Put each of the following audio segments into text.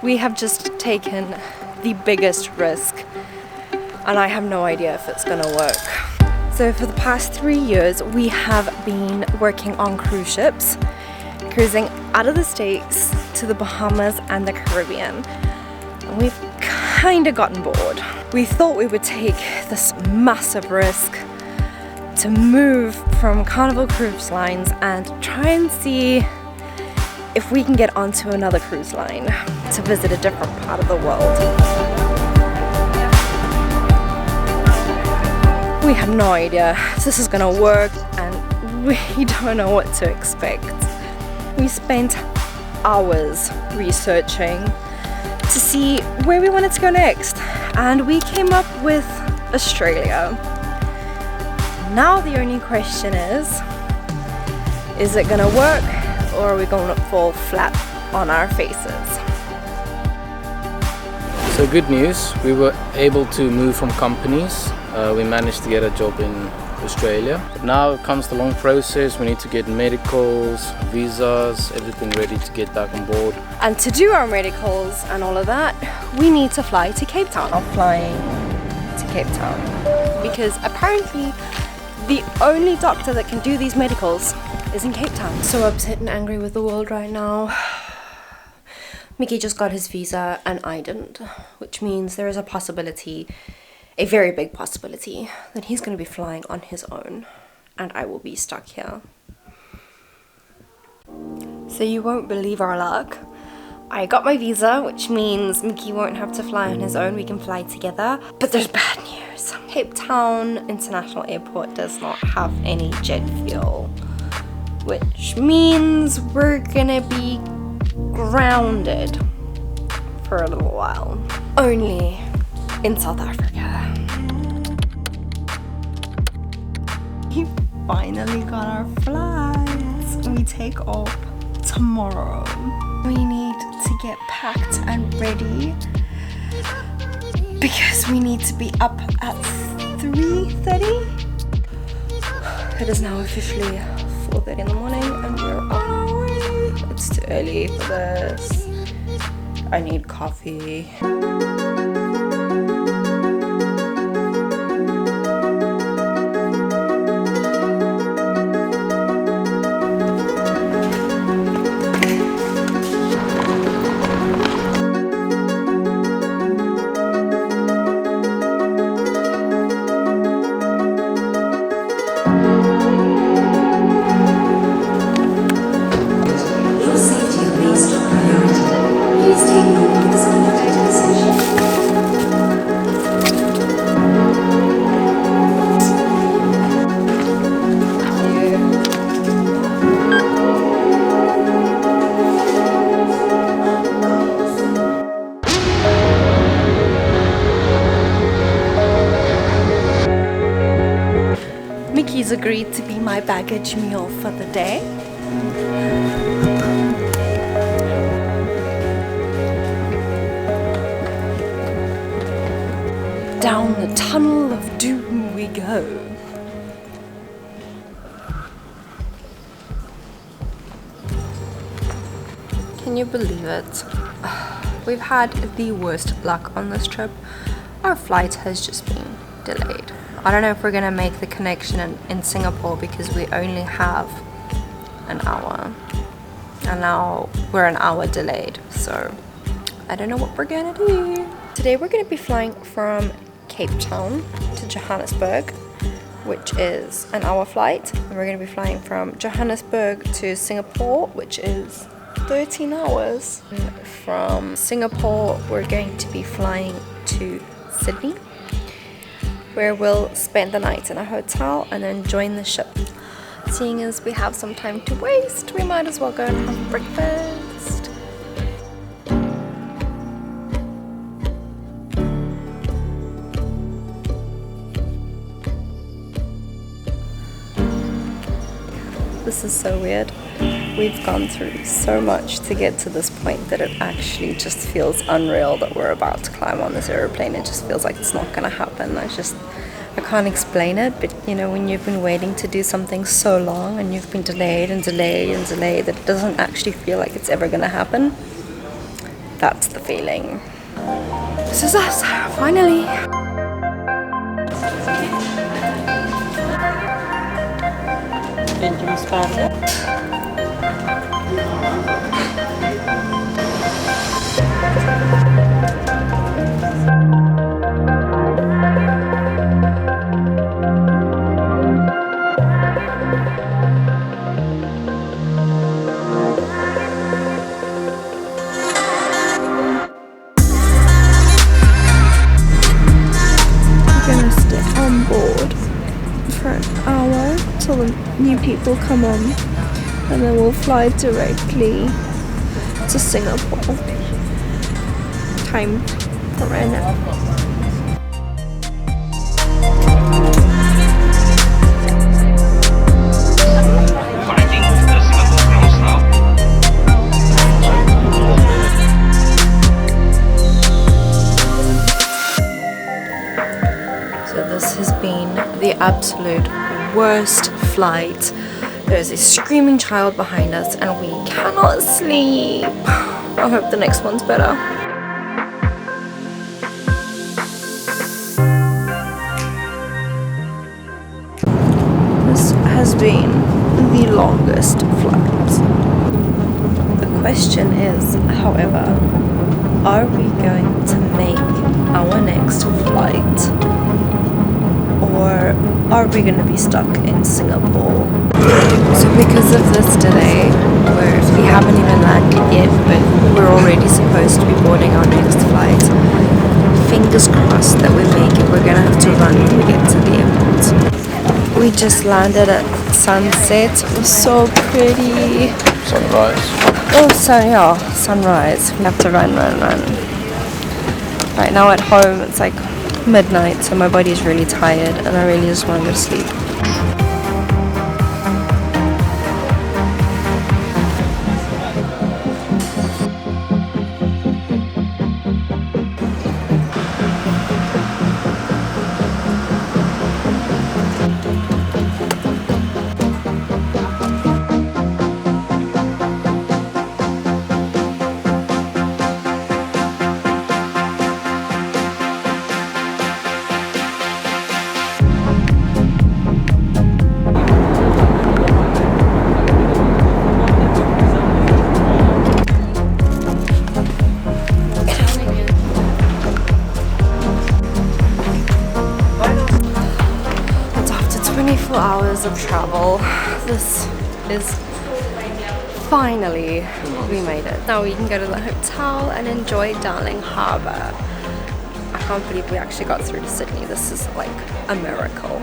We have just taken the biggest risk, and I have no idea if it's gonna work. So for the past 3 years, we have been working on cruise ships, cruising out of the States to the Bahamas and the Caribbean. And we've kind of gotten bored. We thought we would take this massive risk to move from Carnival Cruise Lines and try and see if we can get onto another cruise line to visit a different part of the world. We have no idea if this is gonna work, and we don't know what to expect. We spent hours researching to see where we wanted to go next, and we came up with Australia. Now the only question is it gonna work, or are we gonna fall flat on our faces? So good news, we were able to move from companies. We managed to get a job in Australia. Now comes the long process. We need to get medicals, visas, everything ready to get back on board. And to do our medicals and all of that, we need to fly to Cape Town. I'm flying to Cape Town because apparently the only doctor that can do these medicals is in Cape Town. So upset and angry with the world right now. Mickey just got his visa and I didn't, which means there is a possibility, a very big possibility, that he's going to be flying on his own and I will be stuck here. So you won't believe our luck. I got my visa, which means Mickey won't have to fly on his own. We can fly together. But there's bad news. Cape Town International Airport does not have any jet fuel, which means we're gonna be grounded for a little while. Only in South Africa. We finally got our flights. We take off tomorrow. We need to get packed and ready because we need to be up at 3:30. It is now officially 4:30 in the morning and we're on our way. It's too early for this. I need coffee. Mickey's agreed to be my baggage mule for the day. Down the tunnel of doom we go. Can you believe it? We've had the worst luck on this trip. Our flight has just been delayed. I don't know if we're gonna make the connection in Singapore because we only have an hour. And now we're an hour delayed, so I don't know what we're gonna do. Today we're gonna be flying from Cape Town to Johannesburg, which is an hour flight. And we're gonna be flying from Johannesburg to Singapore, which is 13 hours. From Singapore, we're going to be flying to Sydney, where we'll spend the night in a hotel and then join the ship. Seeing as we have some time to waste, we might as well go and have breakfast. This is so weird. We've gone through so much to get to this point that it actually just feels unreal that we're about to climb on this airplane. It just feels like it's not gonna happen. I can't explain it, but you know, when you've been waiting to do something so long and you've been delayed and delayed and delayed, that it doesn't actually feel like it's ever gonna happen. That's the feeling. This is us, finally. On board for an hour till the new people come on, and then we'll fly directly to Singapore. Time for right now. This has been the absolute worst flight. There's a screaming child behind us and we cannot sleep. I hope the next one's better. This has been the longest flight. The question is, however, are we going to make our next flight? Or are we going to be stuck in Singapore? So because of this delay, we haven't even landed yet, but we're already supposed to be boarding our next flight. Fingers crossed that we make it. We're going to have to run when we get to the airport. We just landed at sunset. It was so pretty. Sunrise. Oh, sunrise. We have to run. Right now at home, it's like midnight, so my body's really tired and I really just want to go to sleep. Hours of travel. This is finally, we made it. Now we can go to the hotel and enjoy Darling Harbour. I can't believe we actually got through to Sydney. This is like a miracle.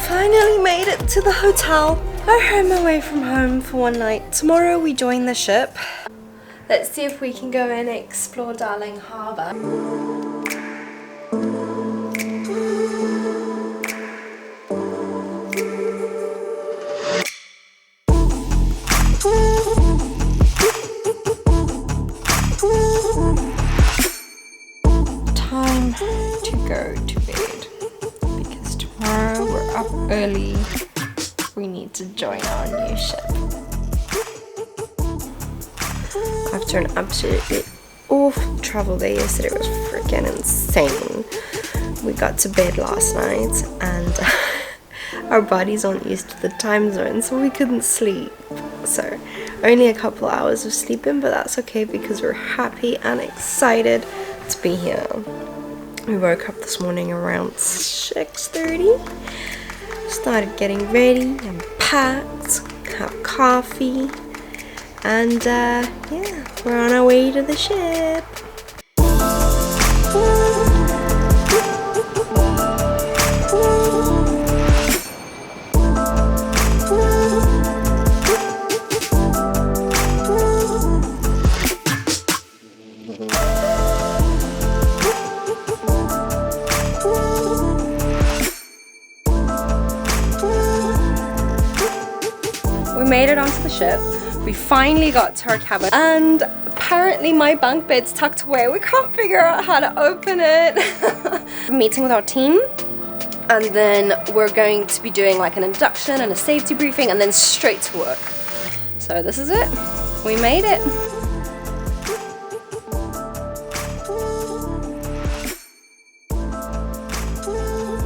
Finally made it to the hotel. Our home away from home for one night. Tomorrow we join the ship. Let's see if we can go and explore Darling Harbour. Time to go to bed. Tomorrow we're up early. We need to join our new ship. After an absolutely awful travel day yesterday, it was freaking insane. We got to bed last night and our bodies aren't used to the time zone, so we couldn't sleep. So only a couple hours of sleeping, but that's okay because we're happy and excited to be here. We woke up this morning around 6:30, started getting ready and packed, have coffee, and yeah, we're on our way to the ship. We made it onto the ship. We finally got to our cabin, and apparently my bunk bed's tucked away. We can't figure out how to open it. Meeting with our team, and then we're going to be doing like an induction and a safety briefing, and then straight to work. So this is it. We made it.